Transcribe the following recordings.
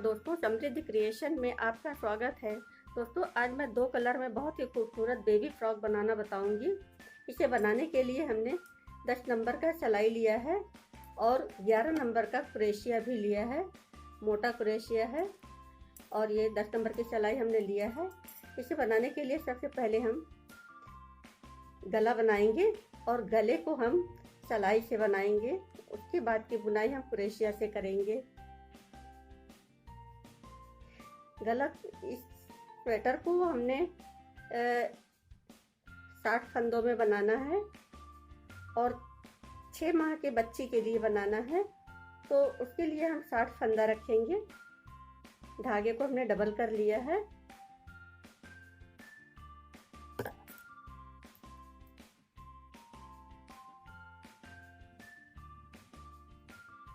दोस्तों, समृद्धि क्रिएशन में आपका स्वागत है। दोस्तों, आज मैं 2 कलर में बहुत ही खूबसूरत बेबी फ्रॉक बनाना बताऊंगी। इसे बनाने के लिए हमने 10 नंबर का सिलाई लिया है और 11 नंबर का क्रोशिया भी लिया है, मोटा क्रोशिया है। और ये 10 नंबर की सिलाई हमने लिया है। इसे बनाने के लिए सबसे पहले हम गला बनाएंगे और गले को हम सिलाई से बनाएंगे। उसके बाद की बुनाई हम क्रोशिया से करेंगे। गला, इस स्वेटर को हमने 60 फंदों में बनाना है और 6 माह के बच्ची के लिए बनाना है, तो उसके लिए हम 60 फंदा रखेंगे। धागे को हमने डबल कर लिया है।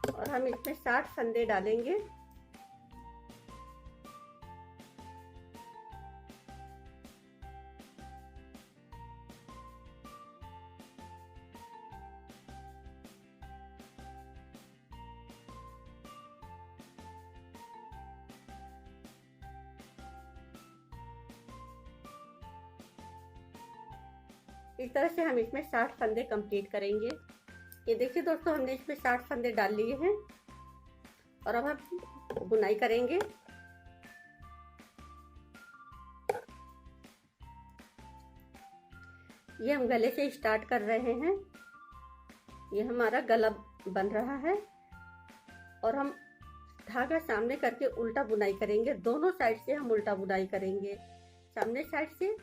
और हम इसमें 60 फंदे डालेंगे। इस तरह से हम इसमें 60 फंदे कंप्लीट करेंगे। ये देखिए दोस्तों, हमने इसमें 60 फंदे डाल लिए हैं और अब हम बुनाई करेंगे। ये हम गले से स्टार्ट कर रहे हैं। ये हमारा गला बन रहा है और हम धागा सामने करके उल्टा बुनाई करेंगे। दोनों साइड से हम उल्टा बुनाई करेंगे। सामने साइड से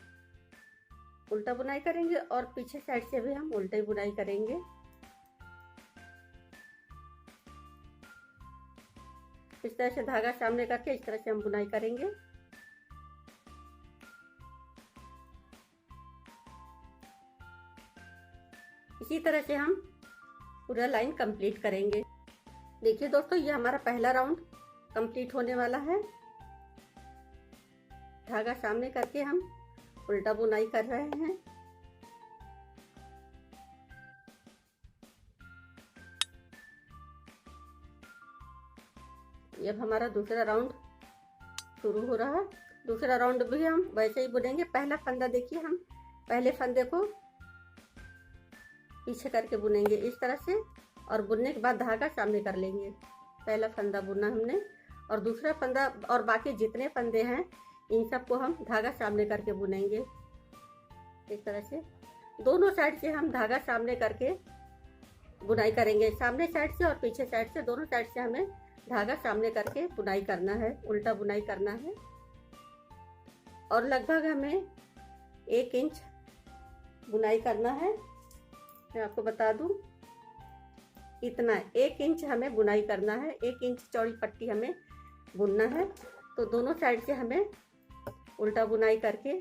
उल्टा बुनाई करेंगे और पीछे साइड से भी हम उल्टी बुनाई करेंगे। इस तरह से धागा सामने करके इस तरह से हम बुनाई करेंगे। इसी तरह से हम पूरा लाइन कंप्लीट करेंगे। देखिए दोस्तों, ये हमारा पहला राउंड कंप्लीट होने वाला है। धागा सामने करके हम उल्टा बुनाई कर रहे हैं। अब हमारा दूसरा राउंड शुरू हो रहा है। दूसरा राउंड भी हम वैसे ही बुनेंगे। पहला फंदा देखिए, हम पहले फंदे को पीछे करके बुनेंगे इस तरह से, और बुनने के बाद धागा सामने कर लेंगे। पहला फंदा बुना हमने और दूसरा फंदा और बाकी जितने फंदे हैं इन सबको हम धागा सामने करके बुनेंगे। इस तरह से दोनों साइड से हम धागा सामने करके बुनाई करेंगे। सामने साइड से और पीछे साइड से, दोनों साइड से हमें धागा सामने करके बुनाई करना है, उल्टा बुनाई करना है। और लगभग हमें 1 इंच बुनाई करना है। मैं आपको बता दूं, इतना 1 इंच हमें बुनाई करना है। 1 इंच चौड़ी पट्टी हमें बुनना है। तो दोनों साइड से हमें उल्टा बुनाई करके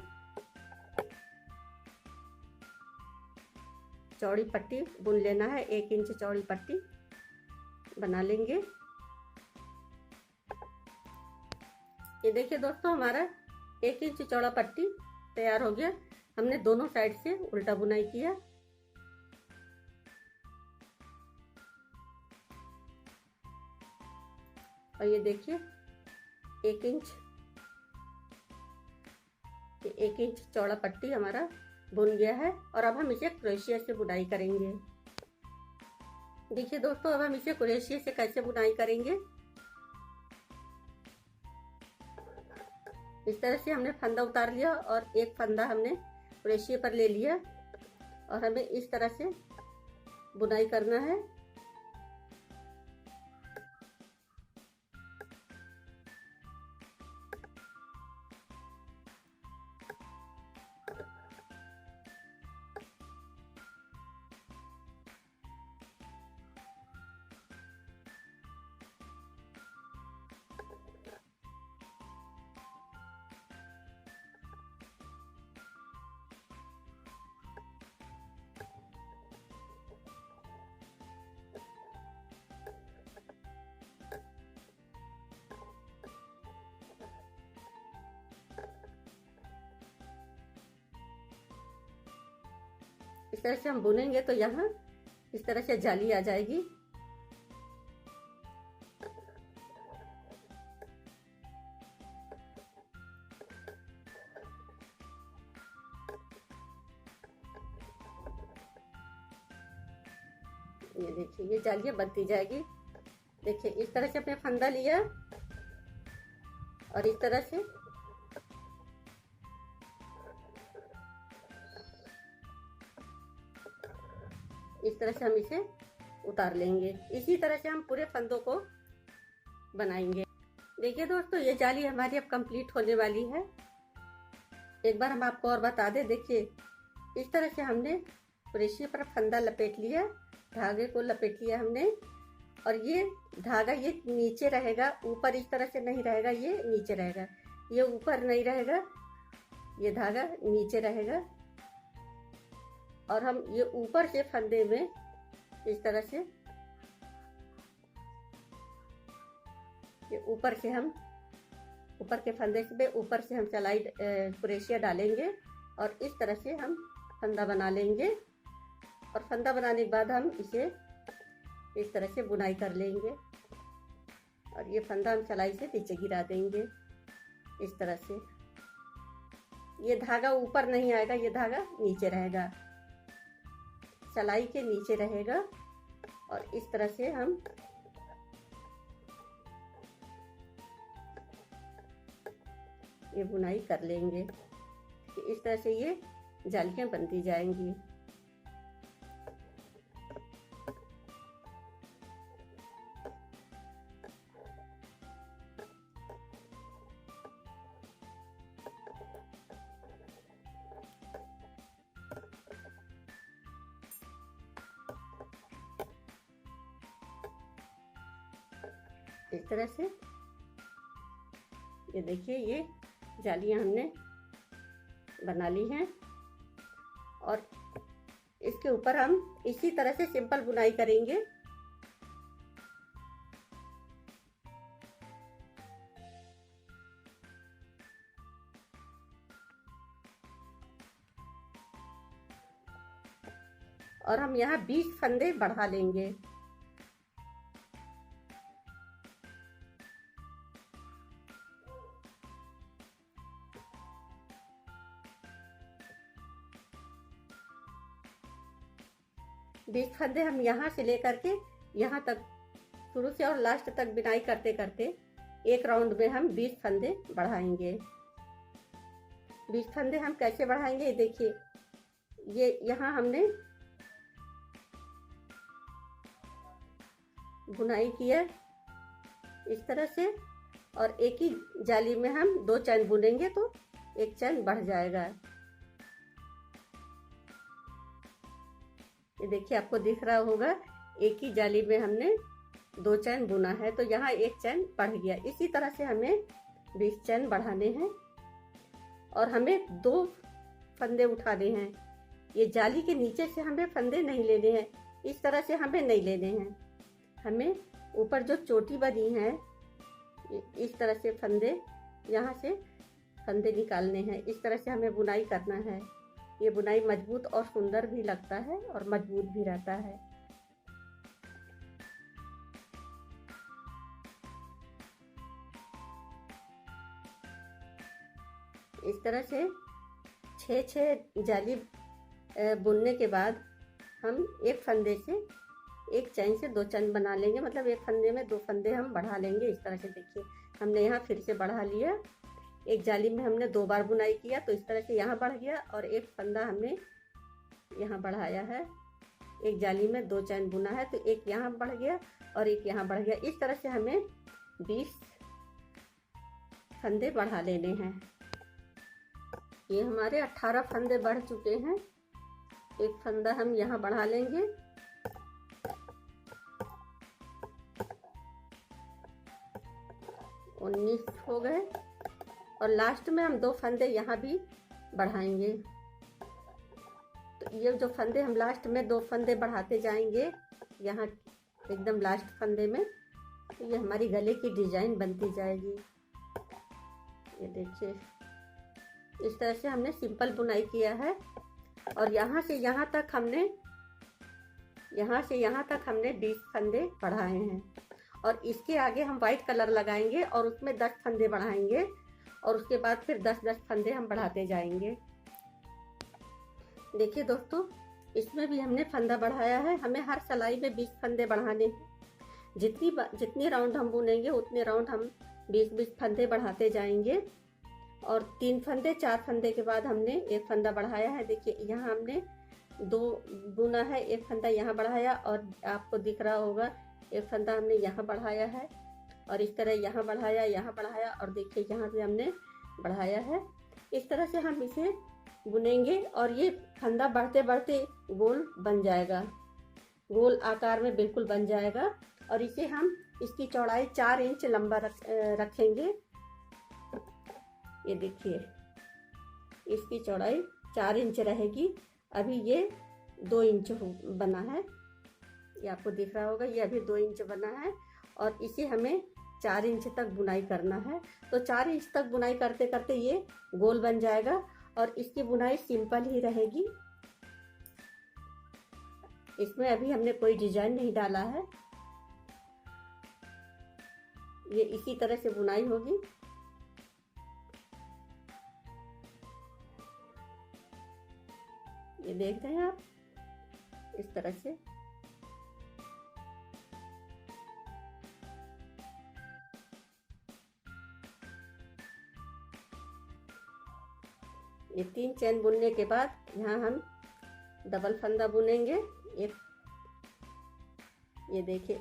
चौड़ी पट्टी बुन लेना है। 1 इंच चौड़ी पट्टी बना लेंगे। ये देखिए दोस्तों, हमारा 1 इंच चौड़ा पट्टी तैयार हो गया। हमने दोनों साइड से उल्टा बुनाई किया। और ये देखिए 1 इंच चौड़ा पट्टी हमारा बुन गया है। और अब हम इसे क्रोशिया से बुनाई करेंगे। देखिए दोस्तों, अब हम इसे क्रोशिया से कैसे बुनाई करेंगे। इस तरह से हमने फंदा उतार लिया और एक फंदा हमने क्रोशिया पर ले लिया और हमें इस तरह से बुनाई करना है। इस तरह से हम बुनेंगे तो यहाँ इस तरह से जाली आ जाएगी। ये देखिए ये जालियाँ बनती जाएगी। देखिए इस तरह से अपने फंदा लिया और इस तरह से हम इसे उतार लेंगे। इसी तरह से हम पूरे फंदों को बनाएंगे। देखिए दोस्तों ये जाली हमारी अब कंप्लीट होने वाली है। एक बार हम आपको और बता दें, देखिए इस तरह से हमने क्रोशिया पर फंदा लपेट लिया, धागे को लपेट लिया हमने, और ये धागा ये नीचे रहेगा, ऊपर इस तरह से नहीं रहेगा, ये नीचे रहेगा, ये ऊपर नहीं रहेगा, ये धागा नीचे रहेगा। और हम ये ऊपर से फंदे में इस तरह से ये ऊपर के फंदे पे ऊपर से हम चलाई क्रोशिया डालेंगे और इस तरह से हम फंदा बना लेंगे। और फंदा बनाने के बाद हम इसे इस तरह से बुनाई कर लेंगे और ये फंदा हम चलाई से नीचे गिरा देंगे इस तरह से। ये धागा ऊपर नहीं आएगा, ये धागा नीचे रहेगा, चलाई के नीचे रहेगा। और इस तरह से हम ये बुनाई कर लेंगे। इस तरह से ये जालियां बनती जाएंगी। इस तरह से ये देखिए ये जालियां हमने बना ली हैं और इसके ऊपर हम इसी तरह से सिंपल बुनाई करेंगे। और हम यहाँ 20 फंदे बढ़ा लेंगे। बीस फंदे हम यहाँ से लेकर के यहाँ तक शुरू से और लास्ट तक बिनाई करते करते एक राउंड में हम 20 फंदे बढ़ाएंगे। 20 फंदे हम कैसे बढ़ाएंगे, ये देखिए ये यहाँ हमने बुनाई किया इस तरह से और एक ही जाली में हम 2 चैन बुनेंगे तो एक चैन बढ़ जाएगा। ये देखिए आपको दिख रहा होगा एक ही जाली में हमने 2 चैन बुना है तो यहाँ एक चैन बढ़ गया। इसी तरह से हमें 20 चैन बढ़ाने हैं और हमें 2 फंदे उठाने हैं। ये जाली के नीचे से हमें फंदे नहीं लेने हैं, इस तरह से हमें नहीं लेने हैं। हमें ऊपर जो चोटी बनी है इस तरह से फंदे, यहाँ से फंदे निकालने हैं। इस तरह से हमें बुनाई करना है। ये बुनाई मजबूत और सुंदर भी लगता है और मजबूत भी रहता है। इस तरह से 6 जाली बुनने के बाद हम एक फंदे से एक चैन से 2 चैन बना लेंगे, मतलब एक फंदे में 2 फंदे हम बढ़ा लेंगे। इस तरह से देखिए हमने यहाँ फिर से बढ़ा लिया। एक जाली में हमने 2 बार बुनाई किया तो इस तरह से यहाँ बढ़ गया और एक फंदा हमने यहाँ बढ़ाया है। एक जाली में 2 चैन बुना है तो एक यहाँ बढ़ गया और एक यहाँ बढ़ गया। इस तरह से हमें 20 फंदे बढ़ा लेने हैं। ये हमारे 18 फंदे बढ़ चुके हैं। एक फंदा हम यहाँ बढ़ा लेंगे। उन्नीस हो गए और लास्ट में हम 2 फंदे यहाँ भी बढ़ाएंगे। तो ये जो फंदे हम लास्ट में 2 फंदे बढ़ाते जाएंगे यहाँ एकदम लास्ट फंदे में, तो ये हमारी गले की डिजाइन बनती जाएगी। ये देखिए इस तरह से हमने सिंपल बुनाई किया है और यहाँ से यहाँ तक हमने 20 फंदे बढ़ाए हैं। और इसके आगे हम वाइट कलर लगाएंगे और उसमें 10 फंदे बढ़ाएंगे और उसके बाद फिर 10-10 फंदे हम बढ़ाते जाएंगे। देखिए दोस्तों इसमें भी हमने फंदा बढ़ाया है। हमें हर सिलाई में 20 फंदे बढ़ाने हैं। जितनी राउंड हम बुनेंगे उतने राउंड हम 20-20 फंदे बढ़ाते जाएंगे। और 3 फंदे 4 फंदे के बाद हमने एक फंदा बढ़ाया है। देखिए यहाँ हमने 2 बुना है, एक फंदा यहाँ बढ़ाया और आपको दिख रहा होगा एक फंदा हमने यहाँ बढ़ाया है और इस तरह यहाँ बढ़ाया और देखिए यहाँ भी हमने बढ़ाया है। इस तरह से हम इसे बुनेंगे और ये फंदा बढ़ते बढ़ते गोल बन जाएगा, गोल आकार में बिल्कुल बन जाएगा। और इसे हम इसकी चौड़ाई 4 इंच लंबा रखेंगे। ये देखिए इसकी चौड़ाई 4 इंच रहेगी। अभी ये 2 इंच बना है, ये आपको दिख रहा होगा, ये अभी 2 इंच बना है और इसे हमें 4 इंच तक बुनाई करना है। तो 4 इंच तक बुनाई करते करते ये गोल बन जाएगा और इसकी बुनाई सिंपल ही रहेगी। इसमें अभी हमने कोई डिजाइन नहीं डाला है, ये इसी तरह से बुनाई होगी। ये देख रहे हैं आप, इस तरह से। ये 3 चैन बुनने के बाद यहाँ हम डबल फंदा बुनेंगे। ये देखिए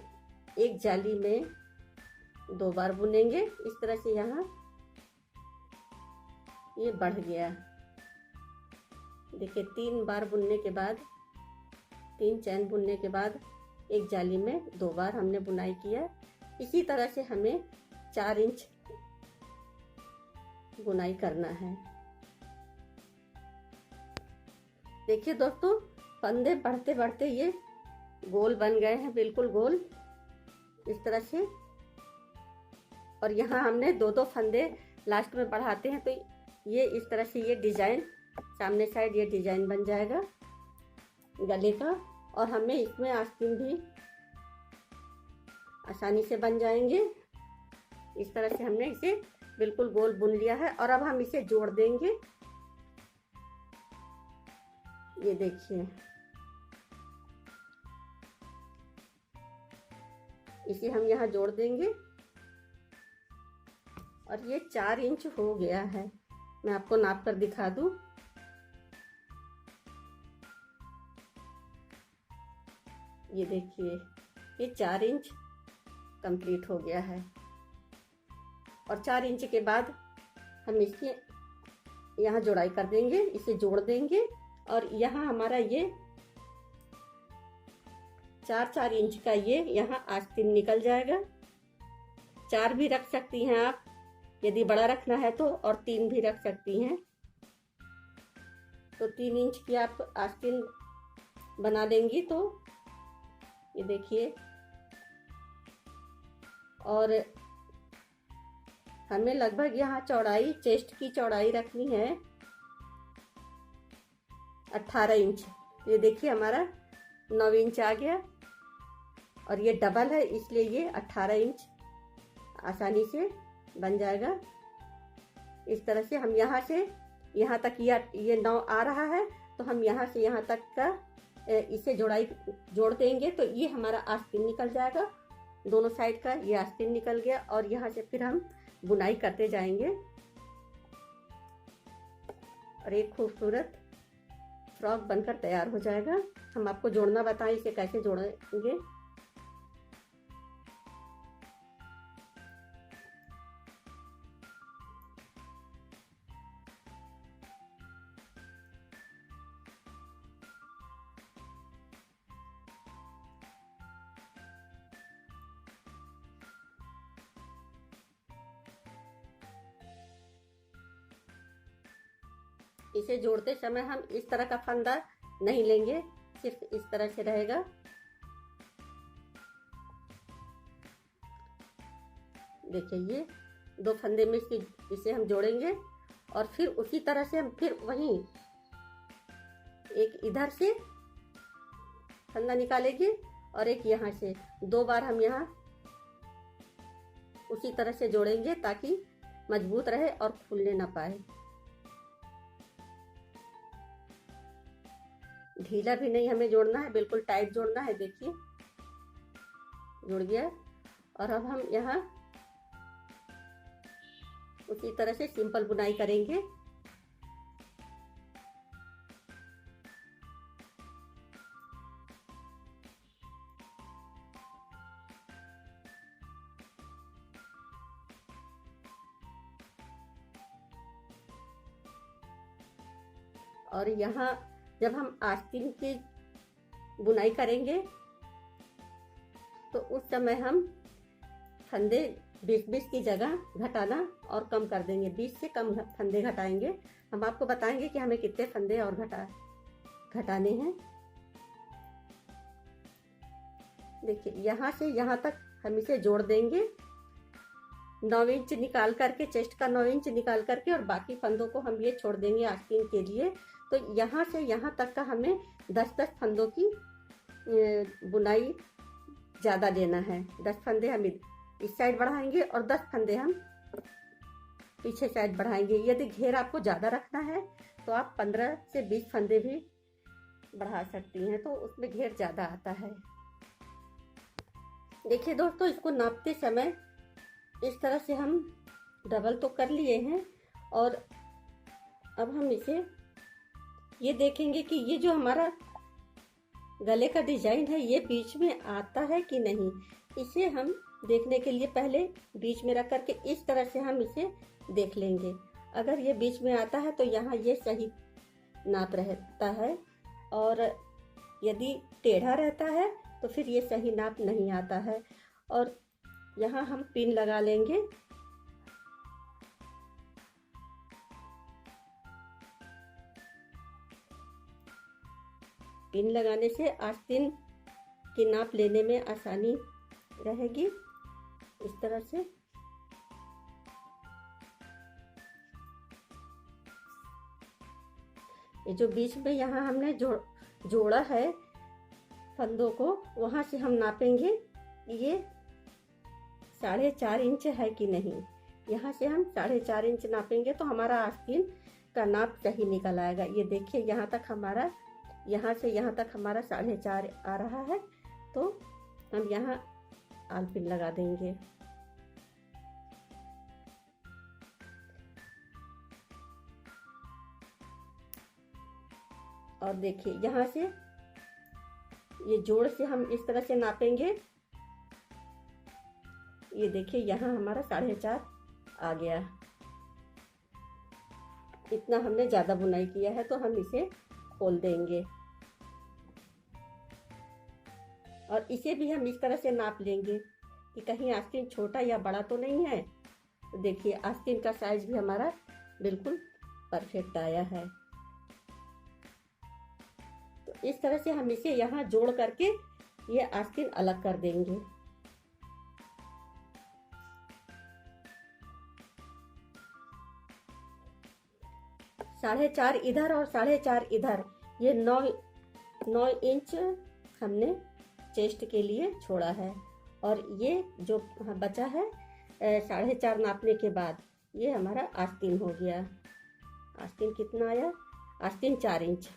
एक जाली में 2 बार बुनेंगे। इस तरह से यहाँ ये बढ़ गया। देखिए 3 बार बुनने के बाद, 3 चैन बुनने के बाद एक जाली में 2 बार हमने बुनाई किया। इसी तरह से हमें 4 इंच बुनाई करना है। देखिए दोस्तों, फंदे बढ़ते बढ़ते ये गोल बन गए हैं, बिल्कुल गोल इस तरह से। और यहाँ हमने 2-2 फंदे लास्ट में बढ़ाते हैं तो ये इस तरह से ये डिजाइन सामने साइड ये डिजाइन बन जाएगा गले का। और हमें इसमें आस्तीन भी आसानी से बन जाएंगे। इस तरह से हमने इसे बिल्कुल गोल बुन लिया है और अब हम इसे जोड़ देंगे। ये देखिए इसे हम यहाँ जोड़ देंगे और ये 4 इंच हो गया है। मैं आपको नाप कर दिखा दूं। ये देखिए ये 4 इंच कंप्लीट हो गया है। और 4 इंच के बाद हम इसकी यहाँ जोड़ाई कर देंगे, इसे जोड़ देंगे और यहाँ हमारा ये 4-4 इंच का ये यहाँ आस्तीन निकल जाएगा। 4 भी रख सकती हैं आप, यदि बड़ा रखना है तो, और 3 भी रख सकती हैं। तो 3 इंच की आप आस्तीन बना देंगी। तो ये देखिए, और हमें लगभग यहाँ चौड़ाई, चेस्ट की चौड़ाई रखनी है 18 इंच। ये देखिए हमारा 9 इंच आ गया और ये डबल है इसलिए ये 18 इंच आसानी से बन जाएगा। इस तरह से हम यहाँ से यहाँ तक ये 9 आ रहा है तो हम यहाँ से यहाँ तक का इसे जोड़ देंगे तो ये हमारा आस्तीन निकल जाएगा। दोनों साइड का ये आस्तीन निकल गया और यहाँ से फिर हम बुनाई करते जाएंगे और एक खूबसूरत फ्रॉक बनकर तैयार हो जाएगा। हम आपको जोड़ना बताएं, इसे कैसे जोड़ेंगे। इसे जोड़ते समय हम इस तरह का फंदा नहीं लेंगे, सिर्फ इस तरह से रहेगा। देखिए ये 2 फंदे में इसे हम जोड़ेंगे और फिर उसी तरह से हम फिर वहीं एक इधर से फंदा निकालेंगे और एक यहाँ से 2 बार हम यहाँ उसी तरह से जोड़ेंगे ताकि मजबूत रहे और खुलने ना पाए। ढीला भी नहीं हमें जोड़ना है, बिल्कुल टाइट जोड़ना है। देखिए जुड़ गया। और अब हम यहाँ उसी तरह से सिंपल बुनाई करेंगे। और यहाँ जब हम आस्तीन की बुनाई करेंगे तो उस समय हम फंदे 20-20 की जगह घटाना और कम कर देंगे। 20 से कम फंदे घटाएंगे। हम आपको बताएंगे कि हमें कितने फंदे और घटाने हैं। देखिए यहाँ से यहाँ तक हम इसे जोड़ देंगे। 9 इंच निकाल करके, चेस्ट का 9 इंच निकाल करके, और बाकी फंदों को हम ये छोड़ देंगे आस्तीन के लिए। तो यहाँ से यहाँ तक का हमें 10-10 फंदों की बुनाई ज़्यादा देना है। 10 फंदे हम इस साइड बढ़ाएंगे और 10 फंदे हम पीछे साइड बढ़ाएंगे। यदि घेर आपको ज़्यादा रखना है तो आप 15 से 20 फंदे भी बढ़ा सकती हैं, तो उसमें घेर ज़्यादा आता है। देखिए दोस्तों, इसको नापते समय इस तरह से हम डबल तो कर लिए हैं, और अब हम इसे ये देखेंगे कि ये जो हमारा गले का डिजाइन है ये बीच में आता है कि नहीं। इसे हम देखने के लिए पहले बीच में रख करके इस तरह से हम इसे देख लेंगे। अगर ये बीच में आता है तो यहाँ ये सही नाप रहता है, और यदि टेढ़ा रहता है तो फिर ये सही नाप नहीं आता है। और यहाँ हम पिन लगा लेंगे। पिन लगाने से आस्तीन की नाप लेने में आसानी रहेगी। इस तरह से ये जो बीच में यहाँ हमने जोड़ा है फंदों को, वहां से हम नापेंगे ये 4.5 इंच है कि नहीं। यहाँ से हम 4.5 इंच नापेंगे तो हमारा आस्तीन का नाप सही निकल आएगा। ये देखिए यहाँ तक हमारा, यहाँ से यहाँ तक हमारा 4.5 आ रहा है, तो हम यहाँ आलपिन लगा देंगे। और देखिए यहाँ से ये जोड़ से हम इस तरह से नापेंगे। ये देखिए यहाँ हमारा 4.5 आ गया। इतना हमने ज़्यादा बुनाई किया है तो हम इसे खोल देंगे, और इसे भी हम इस तरह से नाप लेंगे कि कहीं आस्तीन छोटा या बड़ा तो नहीं है। तो देखिए आस्तीन का साइज भी हमारा बिल्कुल परफेक्ट आया है। तो इस तरह से हम इसे यहाँ जोड़ करके ये आस्तीन अलग कर देंगे। साढ़े 4 इधर और 4.5 इधर, ये 9 इंच हमने चेस्ट के लिए छोड़ा है। और ये जो बचा है 4.5 नापने के बाद, ये हमारा आस्तीन हो गया। आस्तीन कितना आया? आस्तीन 4 इंच।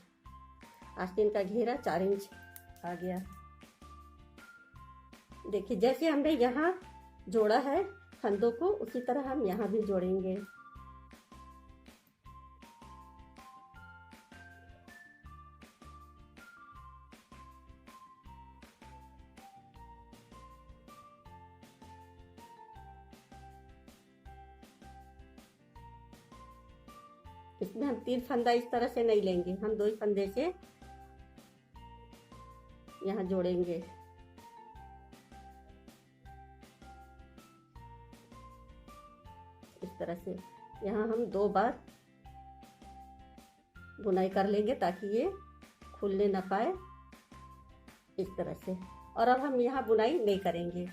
आस्तीन का घेरा 4 इंच आ गया। देखिए जैसे हमने यहाँ जोड़ा है फंदों को, उसी तरह हम यहाँ भी जोड़ेंगे। इसमें हम 3 फंदा इस तरह से नहीं लेंगे, हम 2 ही फंदे से यहाँ जोड़ेंगे। इस तरह से यहाँ हम 2 बार बुनाई कर लेंगे ताकि ये खुलने ना पाए, इस तरह से। और अब हम यहाँ बुनाई नहीं करेंगे।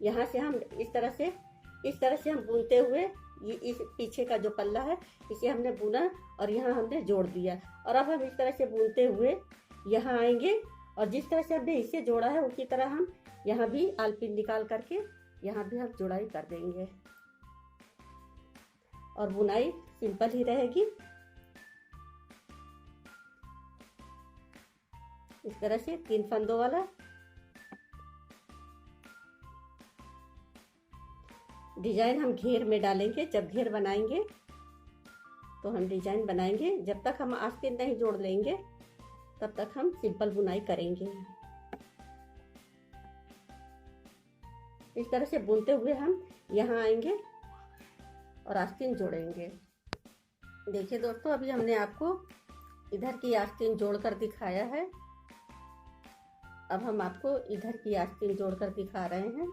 यहाँ से हम इस तरह से हम बुनते हुए, ये इस पीछे का जो पल्ला है इसे हमने बुना और यहाँ हमने जोड़ दिया। और अब हम इस तरह से बुनते हुए यहाँ आएंगे, और जिस तरह से हमने इसे जोड़ा है उसी तरह हम यहाँ भी आलपिन निकाल करके यहाँ भी हम जुड़ाई कर देंगे, और बुनाई सिंपल ही रहेगी। इस तरह से 3 फंदों वाला। डिजाइन हम घेर में डालेंगे, जब घेर बनाएंगे तो हम डिजाइन बनाएंगे। जब तक हम आस्तीन नहीं जोड़ लेंगे तब तक हम सिंपल बुनाई करेंगे। इस तरह से बुनते हुए हम यहाँ आएंगे और आस्तीन जोड़ेंगे। देखिए दोस्तों, अभी हमने आपको इधर की आस्तीन जोड़कर दिखाया है। अब हम आपको इधर की आस्तीन जोड़कर दिखा रहे हैं।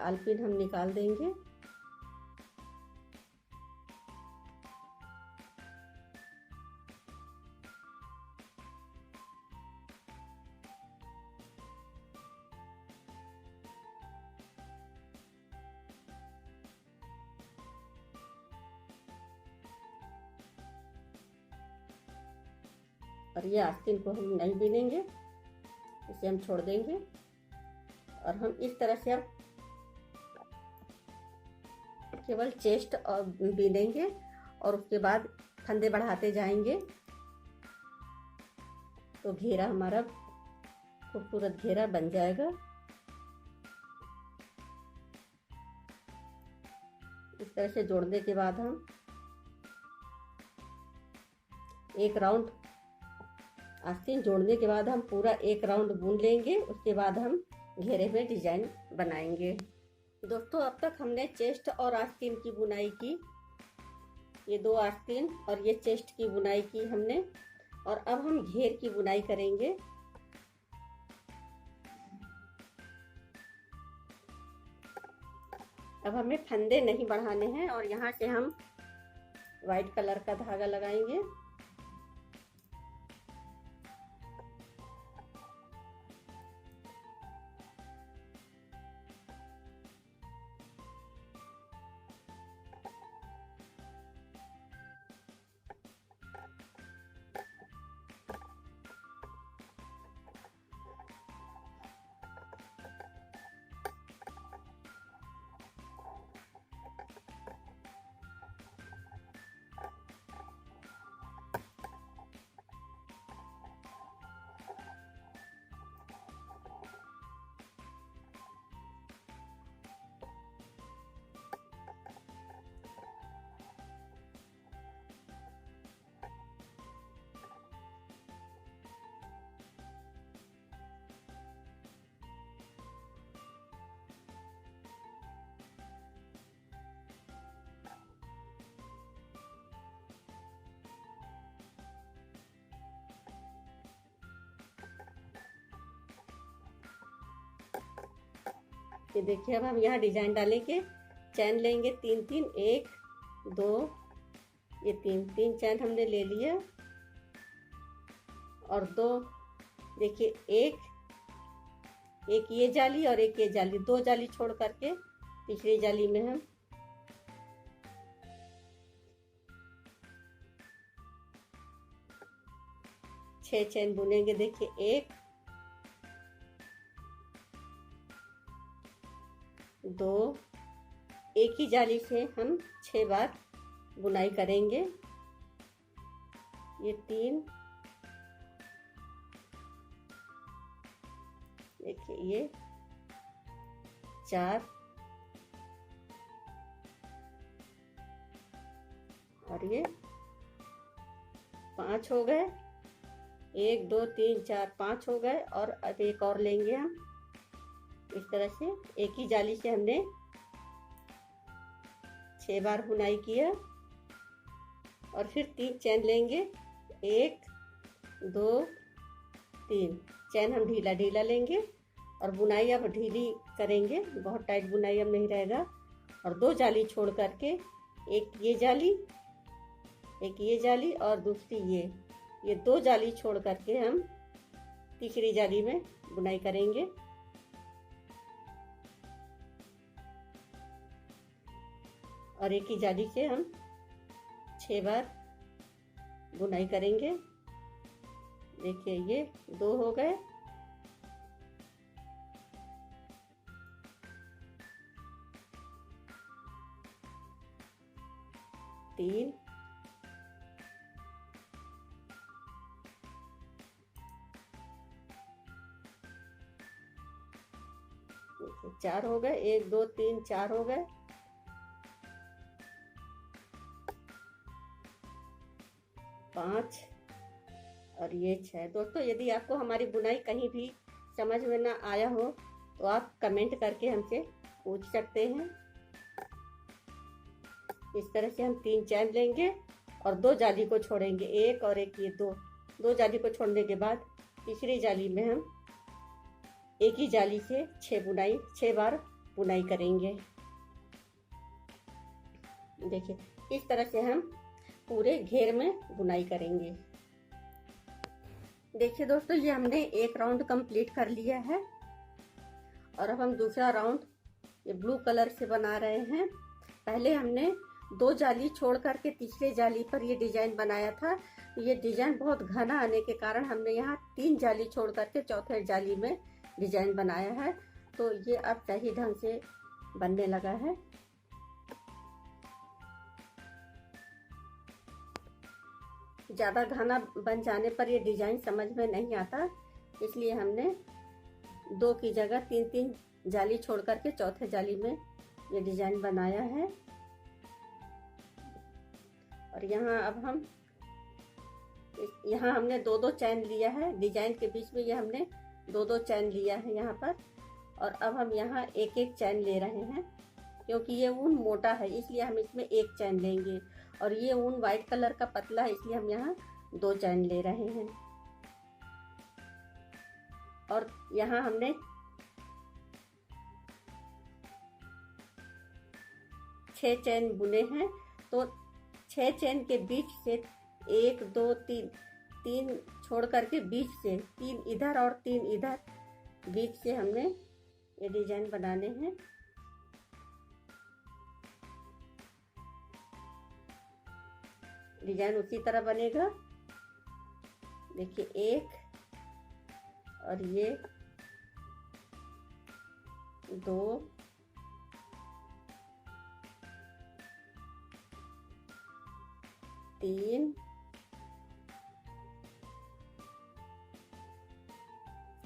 आलपिन हम निकाल देंगे। और ये आस्तीन को हम नहीं बीनेंगे, इसे हम छोड़ देंगे। और हम इस तरह से अब केवल चेस्ट और बीनेंगे और उसके बाद फंदे बढ़ाते जाएंगे तो घेरा हमारा खूबसूरत घेरा बन जाएगा। इस तरह से जोड़ने के बाद हम एक राउंड आस्तीन जोड़ने के बाद हम पूरा एक राउंड बुन लेंगे। उसके बाद हम घेरे में डिजाइन बनाएंगे। दोस्तों, अब तक हमने चेस्ट और आस्तीन की बुनाई की। ये 2 आस्तीन और ये चेस्ट की बुनाई की हमने। और अब हम घेर की बुनाई करेंगे। अब हमें फंदे नहीं बढ़ाने हैं और यहाँ से हम वाइट कलर का धागा लगाएंगे। ये देखिए, अब हम यहाँ डिजाइन डालेंगे। चैन लेंगे 3-3, 1 2, ये 3-3 चैन हमने ले लिया। और 2 देखिए, एक ये जाली और एक ये जाली, 2 जाली छोड़ करके तीसरी जाली में हम छह चैन बुनेंगे। देखिए, 1 2, एक ही जाली से हम 6 बार बुनाई करेंगे। ये 3, देखिए ये 4 और ये 5 हो गए। 1 2 3 4 5 हो गए। और अब एक और लेंगे हम। इस तरह से एक ही जाली से हमने 6 बार बुनाई किया। और फिर 3 चैन लेंगे। 1 2 3 चैन हम ढीला ढीला लेंगे और बुनाई अब ढीली करेंगे, बहुत टाइट बुनाई अब नहीं रहेगा। और 2 जाली छोड़ करके एक ये जाली और दूसरी ये 2 जाली छोड़ करके हम तीसरी जाली में बुनाई करेंगे। और एक ही जाली से हम 6 बार बुनाई करेंगे। देखिए, ये 2 हो गए। तीन 4 हो गए, 1 2 3 4 हो गए। 5 और ये 6। दोस्तों यदि आपको हमारी बुनाई कहीं भी समझ में ना आया हो तो आप कमेंट करके हमसे पूछ सकते हैं। इस तरह से हम 3 चैन लेंगे और 2 जाली को छोड़ेंगे, एक और एक, ये 2 जाली को छोड़ने के बाद तीसरी जाली में हम एक ही जाली से 6 बार बुनाई करेंगे। देखिए इस तरह से हम पूरे घेर में बुनाई करेंगे। देखिए दोस्तों ये हमने एक राउंड कंप्लीट कर लिया है और अब हम दूसरा राउंड ये ब्लू कलर से बना रहे हैं। पहले हमने 2 जाली छोड़ करके तीसरे जाली पर ये डिजाइन बनाया था। ये डिजाइन बहुत घना आने के कारण हमने यहाँ 3 जाली छोड़ करके चौथे जाली में डिजाइन बनाया है, तो ये अब सही ढंग से बनने लगा है। ज़्यादा घना बन जाने पर ये डिजाइन समझ में नहीं आता, इसलिए हमने 2 की जगह 3 जाली छोड़ करके चौथे जाली में ये डिजाइन बनाया है। और यहाँ अब हम यहाँ हमने 2 चैन लिया है, डिजाइन के बीच में ये हमने 2 चैन लिया है यहाँ पर। और अब हम यहाँ एक चैन ले रहे हैं, क्योंकि ये ऊन मोटा है इसलिए हम इसमें 1 चैन लेंगे, और ये ऊन वाइट कलर का पतला है इसलिए हम यहाँ 2 चैन ले रहे हैं। और यहाँ हमने 6 चैन बुने हैं, तो 6 चैन के बीच से 1 2 3 छोड़ करके बीच से 3 इधर और 3 इधर, बीच से हमने ये डिजाइन बनाने हैं। डिजाइन उसी तरह बनेगा। देखिए 1 और ये 2 3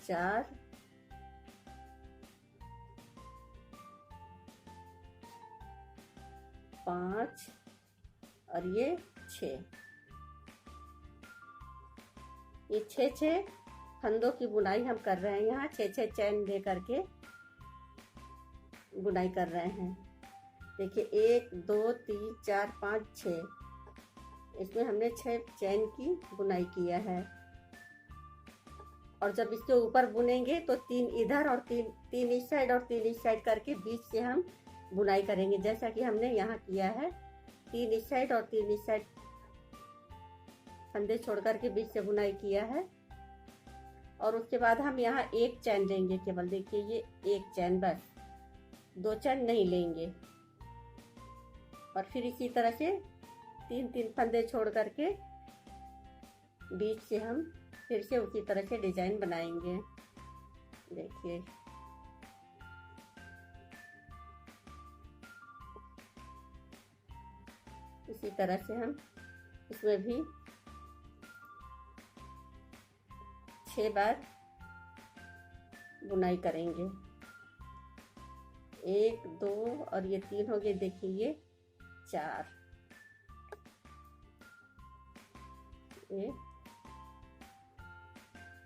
4 5 और ये 6। ये 6 फंदों की बुनाई हम कर रहे हैं। यहाँ 6 चैन दे करके बुनाई कर रहे हैं। देखिए 1 2 3 4 5 6, इसमें हमने 6 चैन की बुनाई किया है। और जब इसके ऊपर बुनेंगे तो 3 इधर और 3 इस साइड और 3 इस साइड करके बीच से हम बुनाई करेंगे, जैसा कि हमने यहाँ किया है। 3 इस साइड और 3 इस साइड फंदे छोड़ करके बीच से बुनाई किया है। और उसके बाद हम यहाँ 1 चैन लेंगे केवल। देखिए ये 1 चैन, बस 2 चैन नहीं लेंगे। और फिर इसी तरह से 3 फंदे छोड़ करके बीच से हम फिर से उसी तरह से डिजाइन बनाएंगे। देखिए इसी तरह से हम इसमें भी 6 बार बुनाई करेंगे। 1 2 और ये 3 हो गए। देखिए ये 4, ये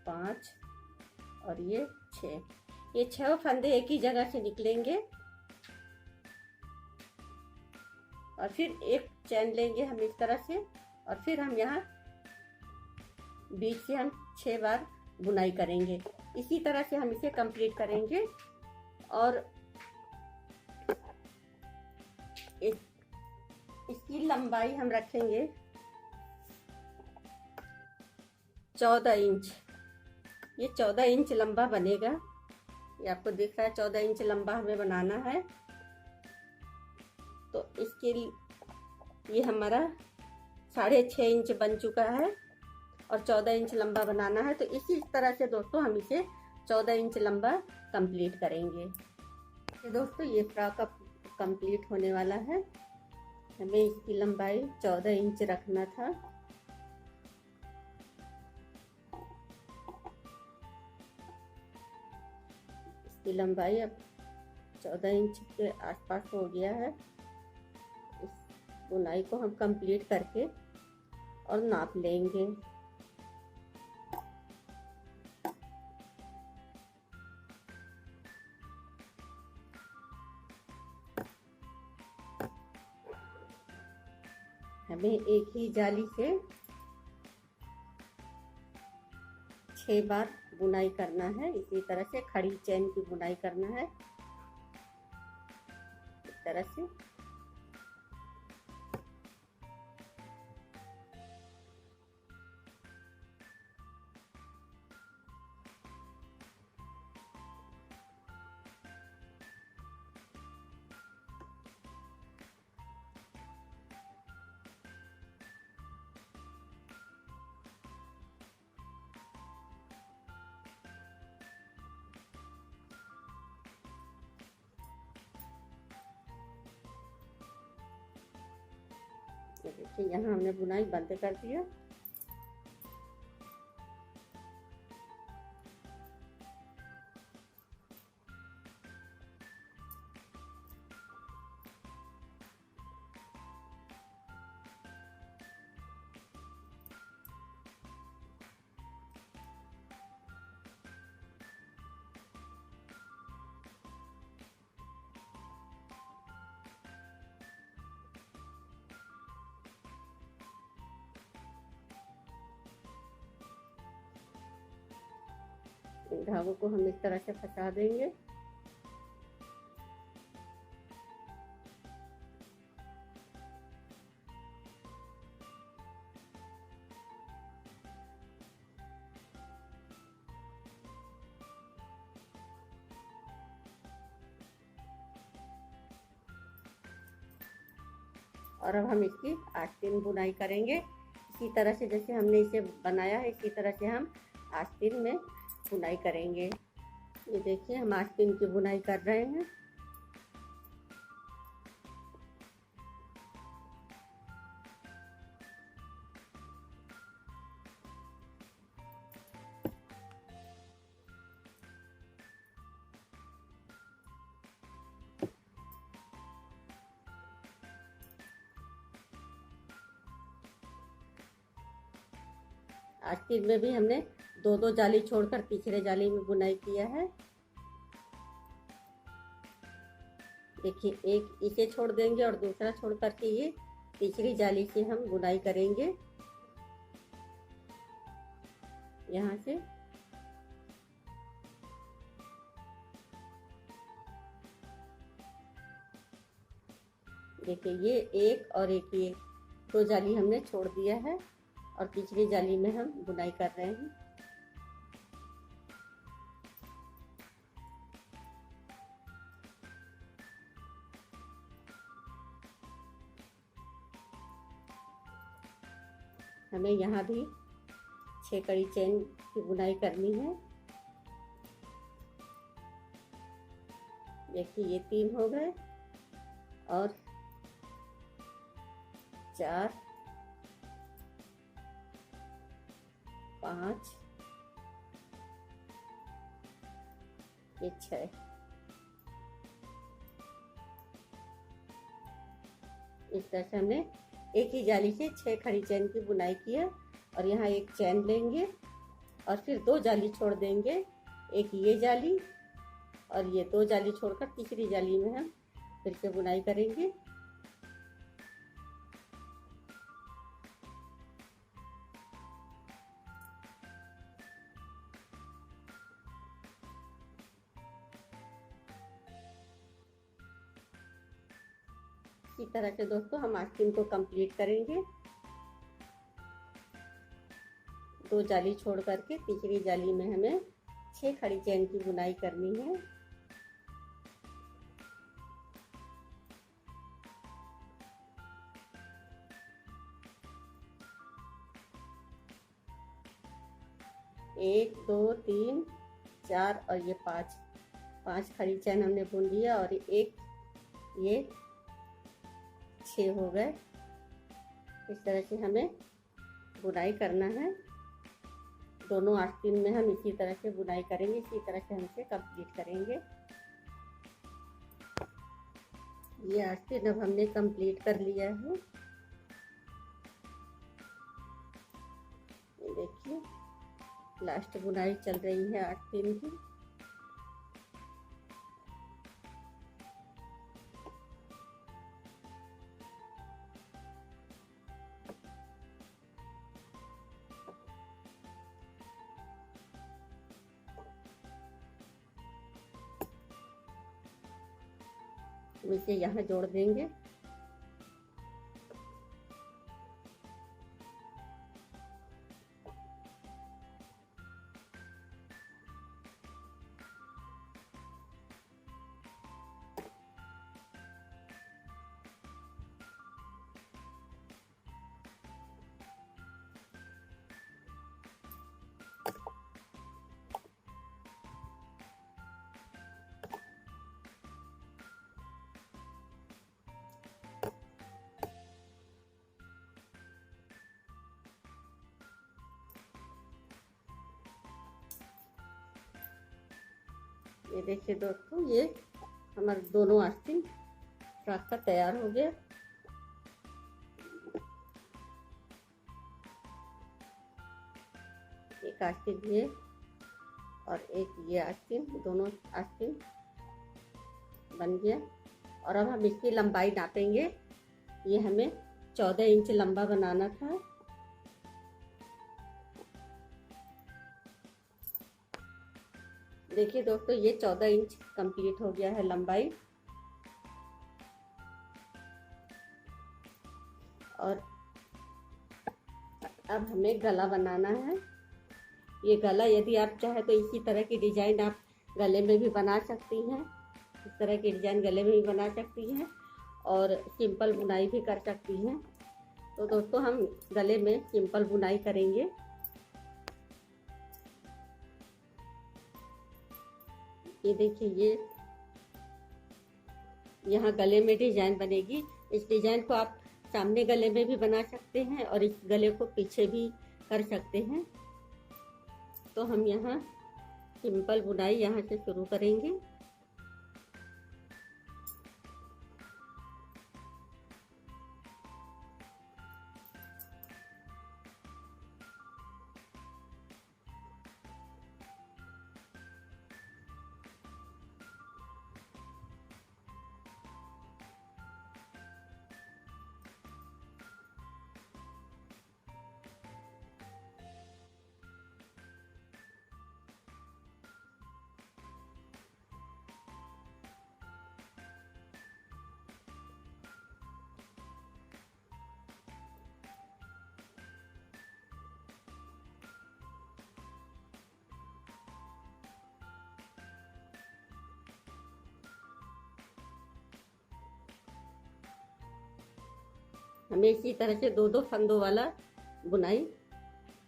5 और ये 6। ये 6 फंदे एक ही जगह से निकलेंगे और फिर 1 चैन लेंगे हम इस तरह से, और फिर हम यहाँ बीच से हम 6 बार बुनाई करेंगे। इसी तरह से हम इसे कंप्लीट करेंगे। और इसकी लंबाई हम रखेंगे 14 इंच। ये 14 इंच लंबा बनेगा। ये आपको दिख रहा है 14 इंच लंबा हमें बनाना है। तो इसके लिए ये हमारा 6.5 इंच बन चुका है और 14 इंच लंबा बनाना है। तो इसी तरह से दोस्तों हम इसे 14 इंच लंबा कंप्लीट करेंगे। तो दोस्तों ये फ्रॉक अब कंप्लीट होने वाला है। हमें इसकी लंबाई 14 इंच रखना था। इसकी लंबाई अब 14 इंच के आसपास हो गया है। इस बुनाई को हम कंप्लीट करके और नाप लेंगे। हमें एक ही जाली से 6 बार बुनाई करना है। इसी तरह से खड़ी चेन की बुनाई करना है, इस तरह से। देखिए यहाँ हमने बुनाई बंद कर दिया। धागों को हम इस तरह से फंसा देंगे। और अब हम इसकी आस्तीन बुनाई करेंगे। इसी तरह से जैसे हमने इसे बनाया है, इसी तरह से हम आस्तीन में बुनाई करेंगे। ये देखिए हम आस्तीन की बुनाई कर रहे हैं। आस्तीन में भी हमने दो दो जाली छोड़कर तीसरे जाली में बुनाई किया है। देखिए एक इसे छोड़ देंगे और दूसरा छोड़ करके ये तीसरी जाली से हम बुनाई करेंगे यहाँ से। देखिए ये एक और एक, ये दो जाली हमने छोड़ दिया है और तीसरी जाली में हम बुनाई कर रहे हैं। हमें यहाँ भी 6 कड़ी चेन की बुनाई करनी है। देखिए ये 3 हो गए और 4 5 ये 6। इस तरह से हमने एक ही जाली से 6 खड़ी चेन की बुनाई की है। और यहाँ एक चेन लेंगे और फिर 2 जाली छोड़ देंगे, एक ये जाली और ये 2 जाली छोड़कर तीसरी जाली में हम फिर से बुनाई करेंगे। इसी तरह से दोस्तों हम आस्तीन को कंप्लीट करेंगे। 2 जाली छोड़ करके तीसरी जाली में हमें 6 खड़ी चेन की बुनाई करनी है। एक 2 3 4 और ये 5 खड़ी चेन हमने बुन लिया और एक ये 6 हो गए। इस तरह से हमें बुनाई करना है। दोनों आस्तीन में हम इसी तरह से बुनाई करेंगे, इसी तरह से हम इसे कंप्लीट करेंगे। ये आस्तीन अब हमने कंप्लीट कर लिया है। ये देखिए लास्ट बुनाई चल रही है आस्तीन की। इसे यहाँ जोड़ देंगे। ये देखिए दोस्तों, ये हमारे दोनों आस्तीन फ्रॉक का तैयार हो गया। एक आस्तीन ये और एक ये आस्तीन, दोनों आस्तीन बन गया। और अब हम इसकी लंबाई नापेंगे। ये हमें 14 इंच लंबा बनाना था। देखिए दोस्तों, ये 14 इंच कंप्लीट हो गया है लंबाई। और अब हमें गला बनाना है। ये गला यदि आप चाहे तो इसी तरह की डिजाइन आप गले में भी बना सकती हैं। इस तरह की डिजाइन गले में भी बना सकती हैं और सिंपल बुनाई भी कर सकती हैं। तो दोस्तों हम गले में सिंपल बुनाई करेंगे। ये देखिए, ये यहाँ गले में डिजाइन बनेगी। इस डिजाइन को आप सामने गले में भी बना सकते हैं और इस गले को पीछे भी कर सकते हैं। तो हम यहाँ सिंपल बुनाई यहाँ से शुरू करेंगे। हमें इसी तरह से दो दो फंदों वाला बुनाई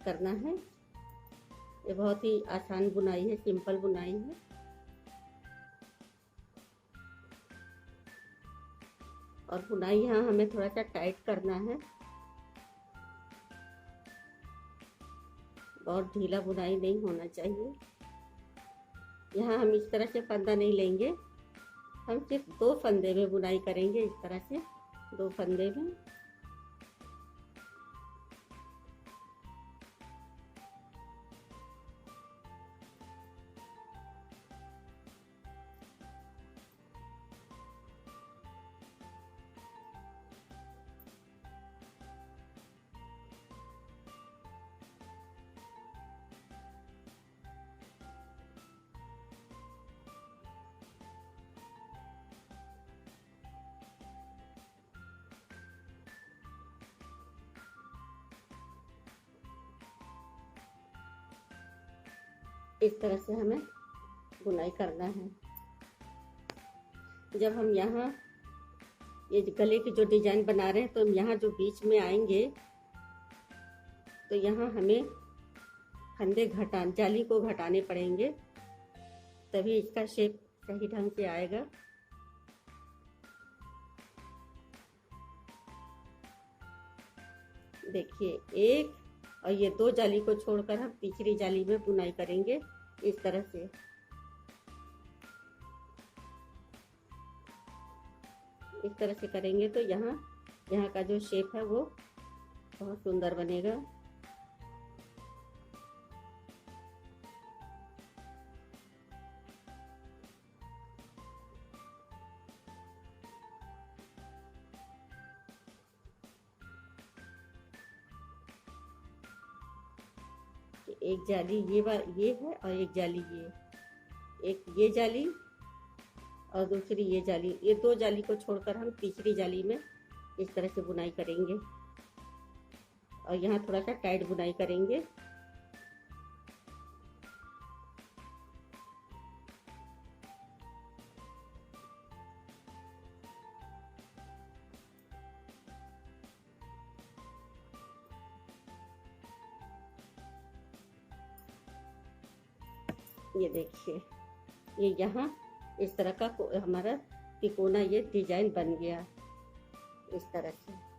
करना है। ये बहुत ही आसान बुनाई है, सिंपल बुनाई है। और बुनाई यहाँ हमें थोड़ा सा टाइट करना है। बहुत ढीला बुनाई नहीं होना चाहिए। यहाँ हम इस तरह से फंदा नहीं लेंगे, हम सिर्फ दो फंदे में बुनाई करेंगे। इस तरह से दो फंदे में। इस तरह से हमें बुनाई करना है। जब हम यहाँ ये गले की जो डिजाइन बना रहे हैं, तो हम यहाँ जो बीच में आएंगे तो यहाँ हमें फंदे जाली को घटाने पड़ेंगे, तभी इसका शेप सही ढंग से आएगा। देखिए, एक और ये दो जाली को छोड़कर हम तीसरी जाली में बुनाई करेंगे इस तरह से। इस इस तरह से करेंगे तो यहाँ यहाँ का जो शेप है वो बहुत सुंदर बनेगा। एक जाली ये है और एक जाली एक ये जाली और दूसरी ये जाली, ये दो जाली को छोड़कर हम तीसरी जाली में इस तरह से बुनाई करेंगे और यहाँ थोड़ा सा टाइट बुनाई करेंगे। ये देखिए, ये यहाँ इस तरह का हमारा तिकोना ये डिजाइन बन गया इस तरह से।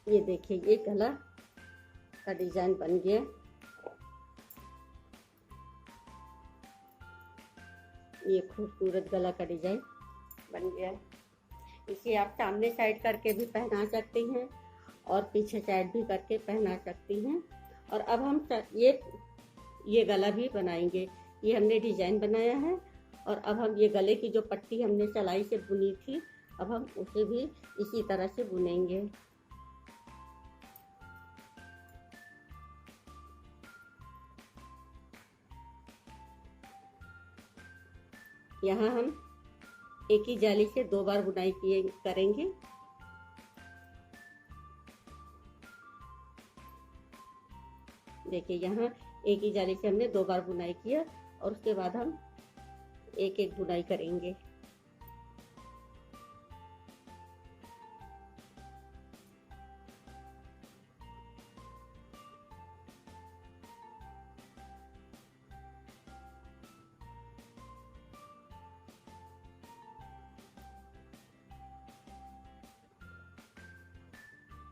ये देखिए, ये गला का डिजाइन बन गया। ये खूबसूरत गला का डिजाइन बन गया। इसे आप सामने साइड करके भी पहना सकती हैं और पीछे साइड भी करके पहना सकती हैं। और अब हम ये गला भी बनाएंगे। ये हमने डिजाइन बनाया है और अब हम ये गले की जो पट्टी हमने सिलाई से बुनी थी, अब हम उसे भी इसी तरह से बुनेंगे। यहाँ हम एक ही जाली से 2 बार बुनाई करेंगे। देखिए, यहाँ एक ही जाली से हमने 2 बार बुनाई किया और उसके बाद हम एक एक बुनाई करेंगे।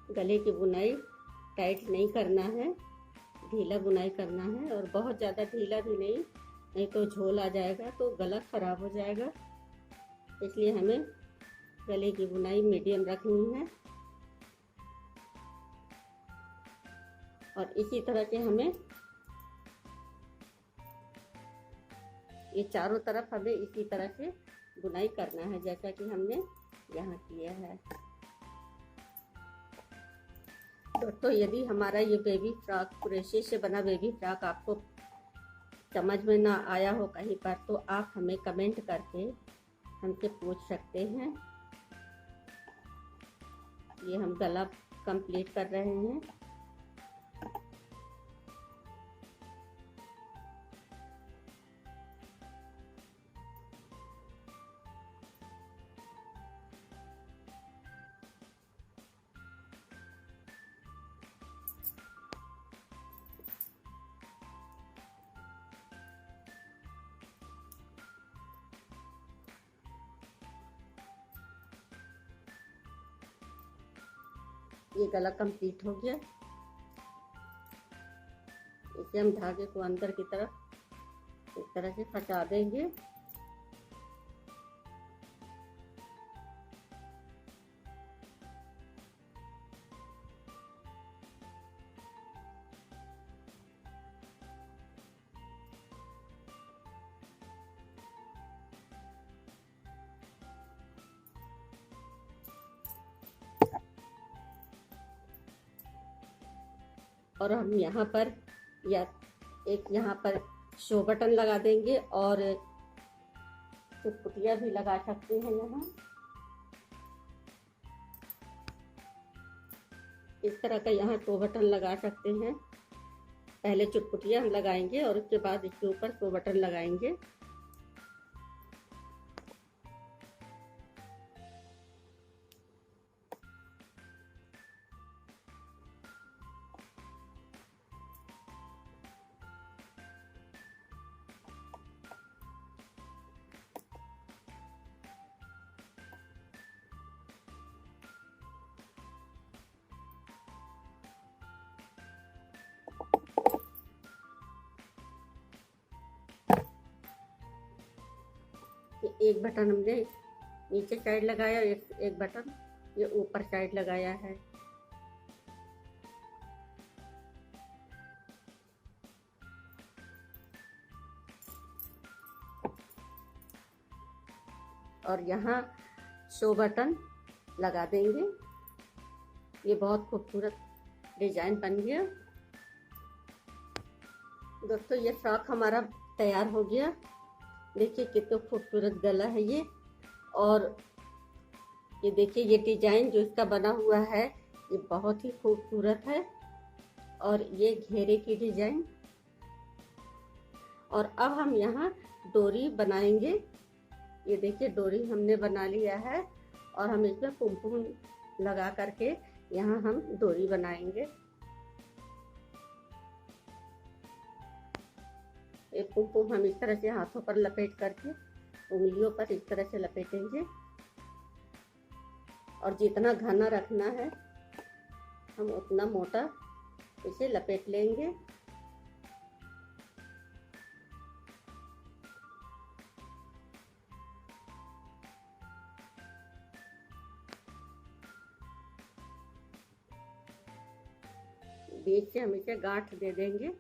गले की बुनाई टाइट नहीं करना है, ढीला बुनाई करना है और बहुत ज़्यादा ढीला भी नहीं तो झोल आ जाएगा तो गला खराब हो जाएगा। इसलिए हमें गले की बुनाई मीडियम रखनी है और इसी तरह से हमें ये चारों तरफ हमें इसी तरह से बुनाई करना है जैसा कि हमने यहाँ किया है। दोस्तों, यदि हमारा ये बेबी फ्रॉक क्रोशे से बना बेबी फ्रॉक आपको समझ में ना आया हो कहीं पर, तो आप हमें कमेंट करके हमसे पूछ सकते हैं। ये हम गला कंप्लीट कर रहे हैं। ये गला कंप्लीट हो गया। इसे हम धागे को अंदर की तरफ इस तरह से फंसा देंगे। और हम यहाँ पर यहाँ पर शो बटन लगा देंगे और चुटपुटिया भी लगा सकते हैं। यहाँ इस तरह का यहाँ शो बटन लगा सकते हैं पहले चुटपुटिया हम लगाएंगे और उसके बाद इसके ऊपर 100 बटन लगाएंगे। एक बटन हमने नीचे साइड लगाया, एक बटन ये ऊपर साइड लगाया है। और यहाँ 100 बटन लगा देंगे। ये बहुत खूबसूरत डिजाइन बन गया। दोस्तों ये फ्रॉक हमारा तैयार हो गया। देखिए कितना खूबसूरत गला है ये। और ये देखिए ये डिजाइन जो इसका बना हुआ है ये बहुत ही खूबसूरत है। और ये घेरे की डिजाइन। और अब हम यहाँ डोरी बनाएंगे। ये देखिए डोरी हमने बना लिया है और हम इसमें पुमपुम लगा करके यहाँ हम डोरी बनाएंगे। एक पुमपुम हम इस तरह से हाथों पर लपेट करके उंगलियों पर इस तरह से लपेटेंगे। और जितना घना रखना है हम उतना मोटा इसे लपेट लेंगे। बीच से हम इसे गांठ दे देंगे।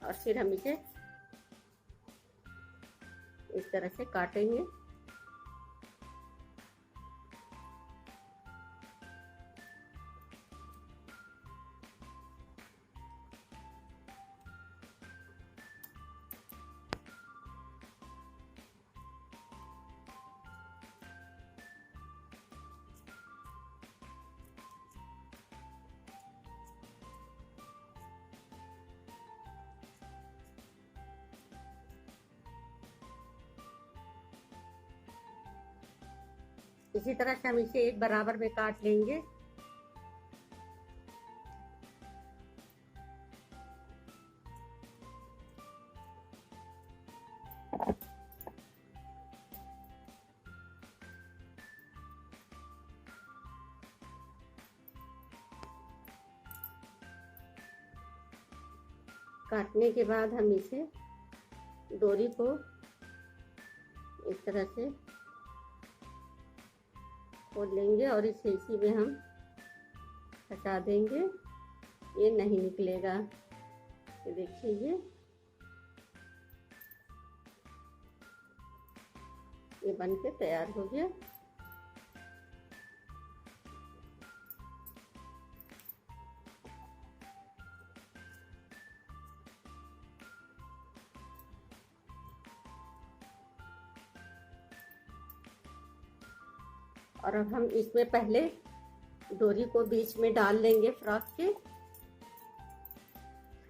और फिर हम इसे इस तरह से काटेंगे। इसी तरह से हम इसे एक बराबर में काट लेंगे। काटने के बाद हम इसे डोरी को इस तरह से खोल लेंगे और इसे इसी में हम फंसा देंगे। ये नहीं निकलेगा। ये देखिए ये बन के तैयार हो गया। और अब हम इसमें पहले डोरी को बीच में डाल लेंगे फ्रॉक के।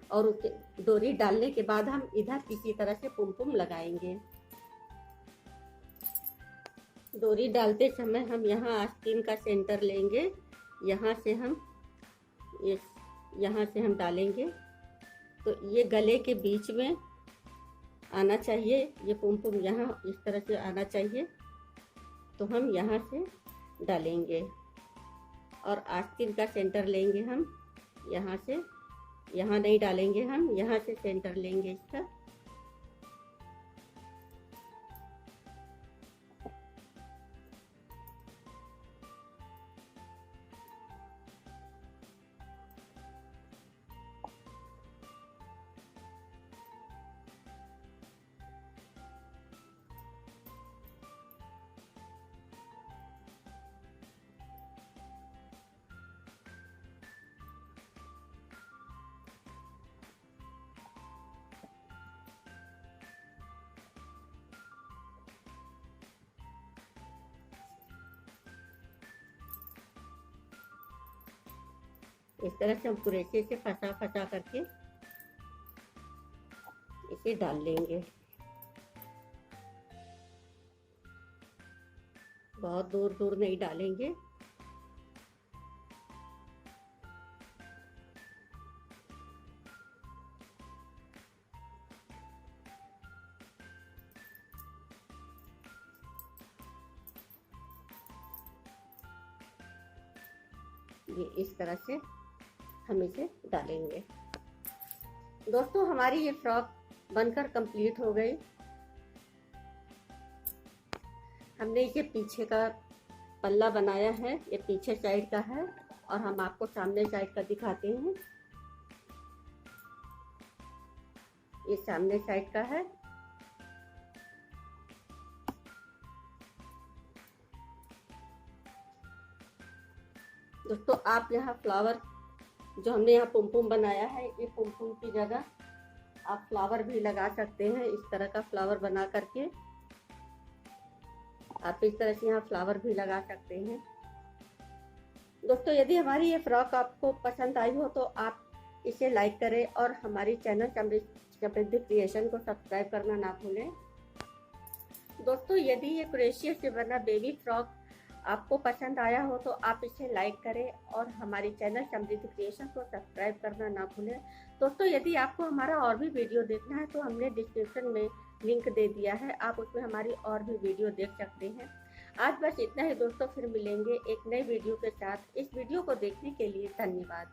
और उसे डोरी डालने के बाद हम इधर किसी तरह से पुमपुम लगाएंगे। डोरी डालते समय हम यहाँ आस्तीन का सेंटर लेंगे। यहाँ से हम डालेंगे तो ये गले के बीच में आना चाहिए। ये पुमपुम यहाँ इस तरह से आना चाहिए। तो हम यहाँ से डालेंगे और आस्तीन का सेंटर लेंगे हम यहाँ से। यहाँ नहीं डालेंगे, हम यहाँ से सेंटर लेंगे इसका। इस तरह से हम कुरेशे से फंसा फंसा करके इसे डाल लेंगे। बहुत दूर दूर नहीं डालेंगे। ये इस तरह से हम इसे डालेंगे। दोस्तों हमारी ये फ्रॉक बनकर कंप्लीट हो गई। हमने ये पीछे का पल्ला बनाया है, ये पीछे साइड का है और हम आपको सामने साइड का दिखाते हैं। ये सामने साइड का है। दोस्तों आप यहाँ फ्लावर जो हमने यहाँ पुमपुम बनाया है, ये पुमपुम की जगह आप फ्लावर भी लगा सकते हैं। इस तरह का फ्लावर बना करके आप इस तरह से यहाँ फ्लावर भी लगा सकते हैं। दोस्तों यदि हमारी ये फ्रॉक आपको पसंद आई हो तो आप इसे लाइक करें और हमारी चैनल समृद्धि क्रिएशन को सब्सक्राइब करना ना भूलें। दोस्तों यदि ये क्रोशिया से बना बेबी फ्रॉक आपको पसंद आया हो तो आप इसे लाइक करें और हमारी चैनल समृद्धि क्रिएशन को सब्सक्राइब करना ना भूलें। दोस्तों यदि आपको हमारा और भी वीडियो देखना है तो हमने डिस्क्रिप्शन में लिंक दे दिया है, आप उसमें हमारी और भी वीडियो देख सकते हैं। आज बस इतना ही दोस्तों, फिर मिलेंगे एक नई वीडियो के साथ। इस वीडियो को देखने के लिए धन्यवाद।